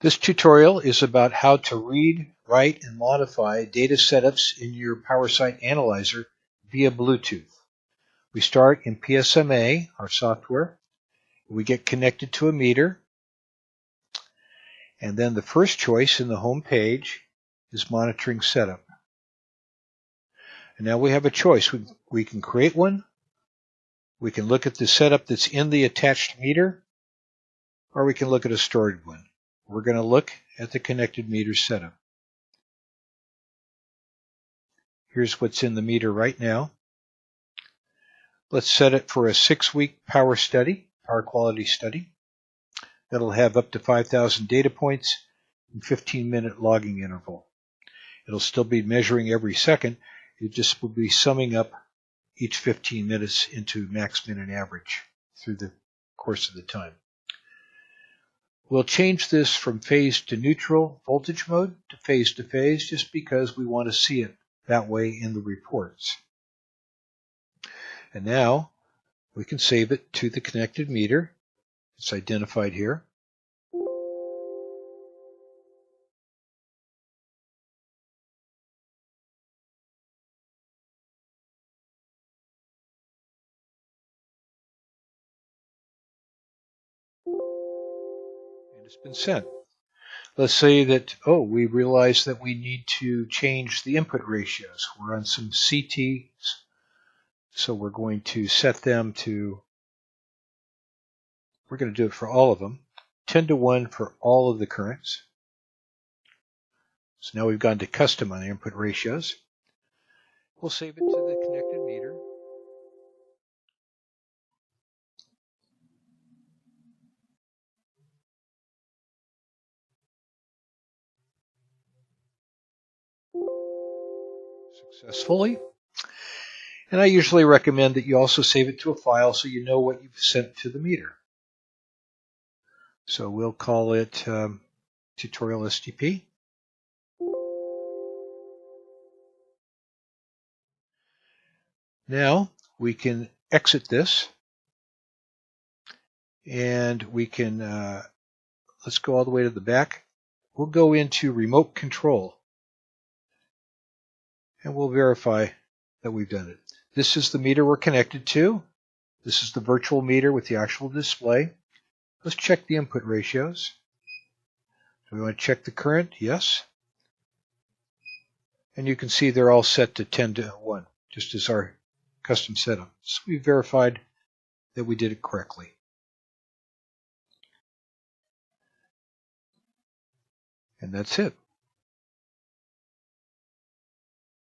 This tutorial is about how to read, write, and modify data setups in your PowerSight Analyzer via Bluetooth. We start in PSMA, our software. We get connected to a meter. And then the first choice in the home page is Monitoring Setup. And now we have a choice. We can create one. We can look at the setup that's in the attached meter, or we can look at a stored one. We're going to look at the connected meter setup. Here's what's in the meter right now. Let's set it for a 6-week power quality study. That'll have up to 5,000 data points and 15-minute logging interval. It'll still be measuring every second. It just will be summing up each 15 minutes into max, min, and average through the course of the time. We'll change this from phase to neutral voltage mode to phase just because we want to see it that way in the reports. And now we can save it to the connected meter. It's identified here. And it's been sent. Let's say that, we realize that we need to change the input ratios. We're on some CTs, so we're going to set them to, we're going to do it for all of them, 10:1 for all of the currents. So now we've gone to custom on the input ratios. We'll save it to the connected meter. Successfully. And I usually recommend that you also save it to a file so you know what you've sent to the meter. So we'll call it tutorial STP. Now we can exit this, and we can, let's go all the way to the back. We'll go into remote control, and we'll verify that we've done it. This is the meter we're connected to. This is the virtual meter with the actual display. Let's check the input ratios. So we want to check the current, yes. And you can see they're all set to 10:1, just as our custom setup. So we verified that we did it correctly. And that's it.